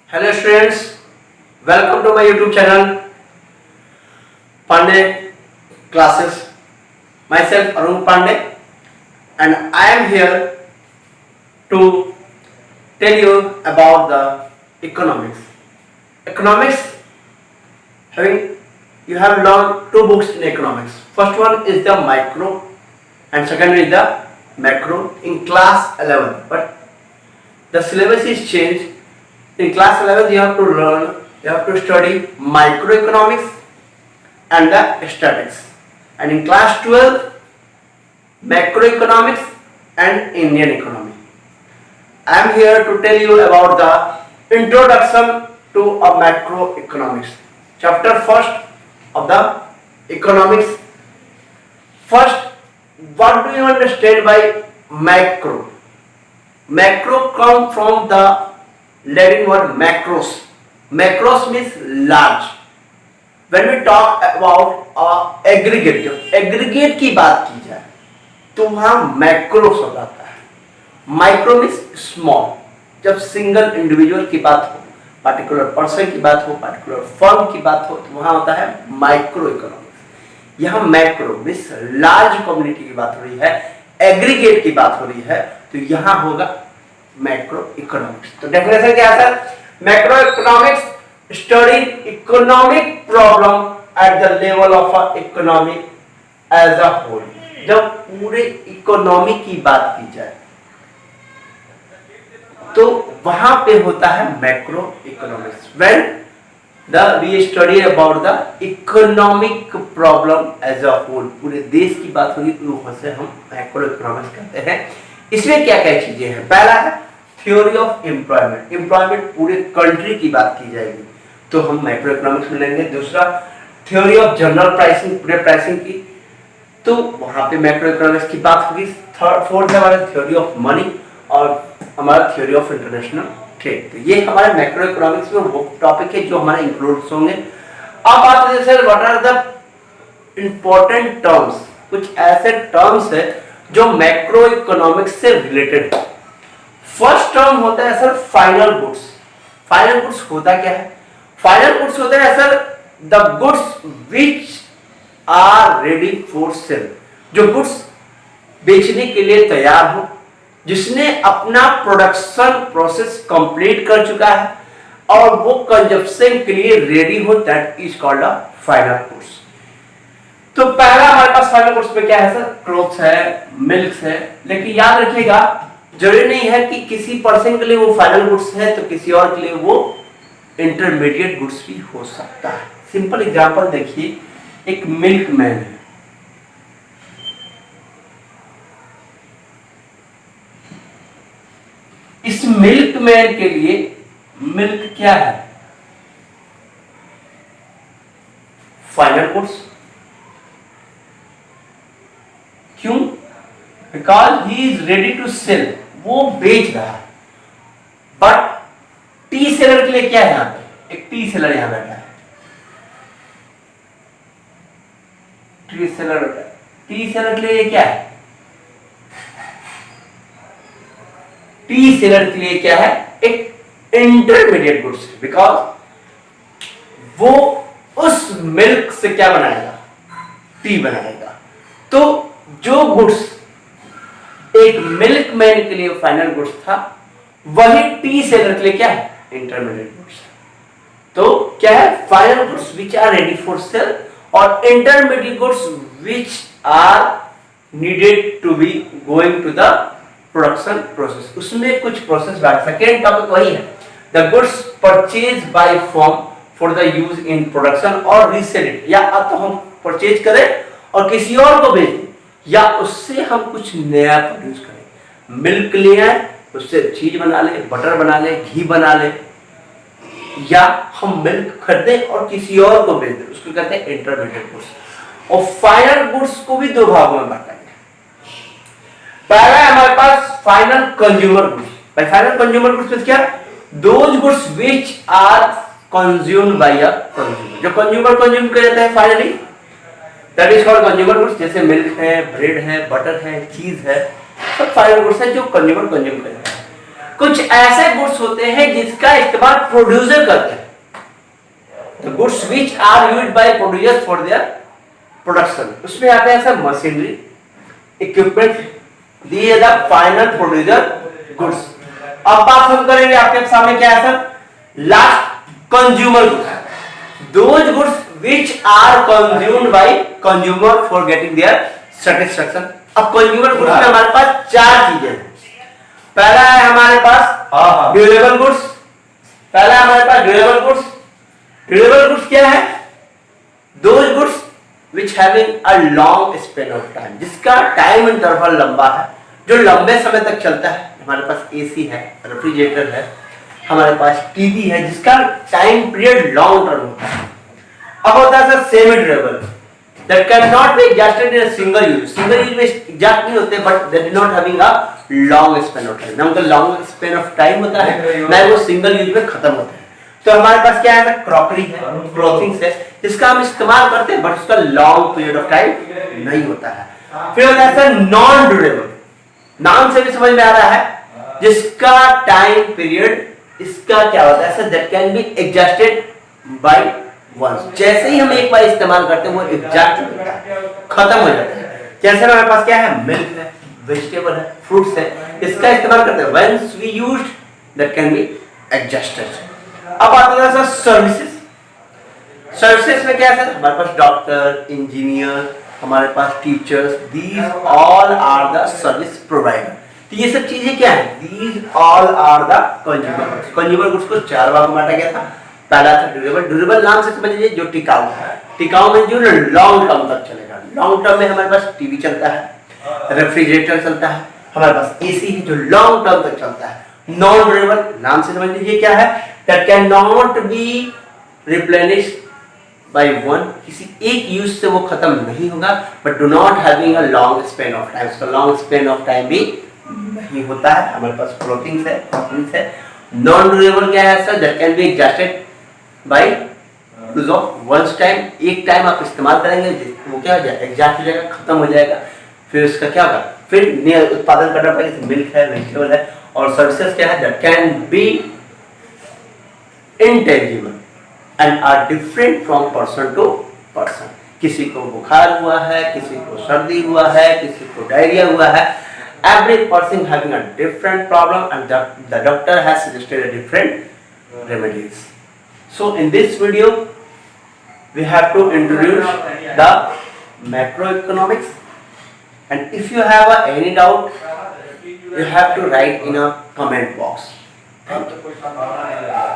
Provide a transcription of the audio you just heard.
Hello students, welcome to my YouTube channel Pandey Classes. Myself Arun Pandey and I am here to tell you about the economics. Economics, you have learned two books in economics. First one is the micro and second is the macro in class 11. But the syllabus is changed. In class 11 you have to study microeconomics and the statistics, and in class 12 macroeconomics and Indian economy. I am here to tell you about the introduction to a macroeconomics, chapter first of the economics. First, what do you understand by macro? Macro comes from the Latin word macros. Macros means large. When we talk about aggregate, जब aggregate की बात की जाए तो वहाँ macro शब्द आता है. Micro means small. जब single individual की बात हो, particular person की बात हो, particular firm की बात हो, तो वहाँ होता है micro economics. यहाँ macro means large community की बात हो रही है, aggregate की बात हो रही है, तो यहाँ होगा मैक्रो इकोनॉमिक्स. तो डेफिनेशन क्या है sir? Macro economics study economic problem at the level of a economy as a whole. जब पूरे इकोनॉमी की बात की जाए तो वहां पे होता है macro economics. When we study about the economic problem as a whole, पूरे देश की बात होगी तो वहां से हम मैक्रो इकोनॉमिक्स कहते हैं. इसमें क्या क्या चीजें हैं? पहला है थ्योरी ऑफ एम्प्लॉयमेंट. एम्प्लॉयमेंट पूरे कंट्री की बात की जाएगी तो हम मैक्रो इकोनॉमिक्स में लेंगे. दूसरा थ्योरी ऑफ जनरल प्राइसिंग, पूरे प्राइसिंग की, तो वहां पे मैक्रो इकोनॉमिक्स की बात होगी. फोर्थ है हमारा थ्योरी ऑफ मनी और हमारा थ्योरी ऑफ इंटरनेशनल ट्रेड. तो ये हमारे मैक्रो इकोनॉमिक्स में वो टॉपिक है जो हमारे इंक्लूड होंगे. अब बात करें sir what are the important terms. कुछ ऐसे टर्म्स है जो मैक्रो इकोनॉमिक्स से रिलेटेड है. फर्स्ट टर्म होता है sir final goods. Final goods होता क्या है? फाइनल गुड्स होता है sir the goods which are ready for sale. जो गुड्स बेचने के लिए तैयार हो, जिसने अपना प्रोडक्शन प्रोसेस कंप्लीट कर चुका है और वो कंजप्शन के लिए रेडी हो, that is called a final goods. तो पहला हमारे पास फाइनल गुड्स में क्या है सर? क्लोथ्स है, मिल्क है. लेकिन याद रखिएगा जरूरी नहीं है कि किसी पर्सन के लिए वो फाइनल गुड्स है तो किसी और के लिए वो इंटरमीडिएट गुड्स भी हो सकता है. सिंपल एग्जांपल देखिए, एक मिल्क मैन है. इस मिल्क मैन के लिए मिल्क क्या है? Final goods. क्यों? Because he is ready to sell. वो बेच रहा है. बट टी सेलर के लिए क्या है? यहां पे एक टी सेलर यहां बैठा है. टी सेलर के लिए क्या है? टी सेलर के लिए क्या है? एक इंटरमीडिएट गुड्स. बिकॉज वो उस मिल्क से क्या बनाएगा? टी बनाएगा. तो जो गुड्स एक मिल्क मैन के लिए फाइनल गुड्स था, वही टी सेलर के लिए क्या है? Intermediate goods. तो क्या है? Final goods which are ready for sale और intermediate goods which are needed to be going to the production process. उसमें कुछ प्रोसेस बैठ. सेकेंड टॉपिक वही है, the goods purchase by firm for the use in production और resell it. या अब तो हम परचेज करें और किसी और को भेजें, या उससे हम कुछ नया प्रोड्यूस करें. मिल्क ले आए, उससे चीज बना ले, बटर बना ले, घी बना ले, या हम मिल्क खरीदें और किसी और को बेच दें, उसको कहते हैं इंटरमीडिएट गुड्स. और फाइनल गुड्स को भी दो भागों में बांटा गया. पहला है हमारे पास final consumer goods. By final consumer goods में क्या? Those goods which are consumed by a consumer. जो कंज्यूमर कंज्यूम कर जाता है finally, that is called consumer goods. जैसे मिल्क है, ब्रेड है, बटर है, चीज है, सब फाइनल गुड्स है जो कंज्यूमर कंज्यूम करता है. कुछ ऐसे गुड्स होते हैं जिसका इस्तेमाल प्रोड्यूसर करते हैं, the goods which are used by producers for their production, उसमें आते हैं सब machinery, equipment, these are the final producer goods। अब बात हम करेंगे आपके सामने क्या है sir, last consumer goods, those goods which are consumed by consumer for getting their satisfaction। अब कंज्यूमर गुड्स में हमारे पास चार चीजें हैं। पहला है हमारे पास ड्यूरेबल गुड्स, पहला हमारे पास ड्यूरेबल गुड्स। ड्यूरेबल गुड्स क्या है, those goods which having a long span of time, जिसका टाइम इंटरवल लंबा है, जो लंबे समय तक चलता है। हमारे पास एसी है, रेफ्रिजरेटर है, हमारे पास टीवी है, जिसका टाइम पीरियड लॉन्ग टर्म होता है। अब होता है sir semi durable, that cannot be adjusted in a single use। Single use में एडजस्ट नहीं होते, but they do not having a long span of time, ना उनका लॉन्ग स्पेन ऑफ टाइम होता है, ना वो सिंगल यूज में खत्म होते हैं। तो हमारे पास क्या है, क्रॉकरी है, क्लॉथिंग्स है, जिसका हम इस्तेमाल करते हैं बट उसका लॉन्ग पीरियड ऑफ टाइम नहीं होता है। फिर होता है सर नॉन ड्यूरेबल, नाम से भी समझ में आ रहा है, जिसका टाइम पीरियड इसका क्या होता है sir, that can be adjusted by once. जैसे ही हम एक बार इस्तेमाल करते हैं वो एग्जैक्ट होता है, खत्म हो जाता है। जैसे हमारे पास क्या है, मिल्क है, वेजिटेबल है, फ्रूट्स है, इसका इस्तेमाल करते हैं once we used that can be adjusted. अब आता है सर सर्विसेज। सर्विसेज में क्या है सर, हमारे पास डॉक्टर, इंजीनियर, हमारे पास teachers, these all are the service provider. तो ये सब चीजें क्या है, these all are the consumer goods. Consumer goods को चार भाग में बांटा गया था। पहला था ड्यूरेबल, ड्यूरेबल नाम से समझ लीजिए जो टिकाऊ है, टिकाऊ में जो लॉन्ग टर्म तक चलेगा। लॉन्ग टर्म में हमारे पास टीवी चलता है, रेफ्रिजरेटर चलता है, हमारे पास एसी है जो लॉन्ग टर्म तक चलता है। नॉन ड्यूरेबल नाम से समझ लीजिए क्या है, that can not be replenished by one, किसी एक यूज से वो खत्म नहीं होगा, but do not having a long span of time, उसका लॉन्ग स्पेन ऑफ टाइम भी नहीं होता है। हमारे पास क्लोथिंग्स है, कपड़े है। नॉन ड्यूरेबल क्या है sir, that can be adjusted by use of once time, एक टाइम आप इस्तेमाल करेंगे वो क्या हो जाएगा, एग्जैक्ट हो जाएगा, खत्म हो जाएगा। फिर उसका क्या होगा, फिर नया उत्पादन करना पड़ेगा, जैसे मिल्क है, वेजिटेबल है। और सर्विसेज क्या है, that can be intangible and are different from person to person. किसी को बुखार हुआ है, किसी को सर्दी हुआ है, किसी को डायरिया हुआ है, every person having a different problem and the doctor has suggested a different remedies. So in this video we have to introduce the macroeconomics, and if you have any doubt you have to write in a comment box. Thank you.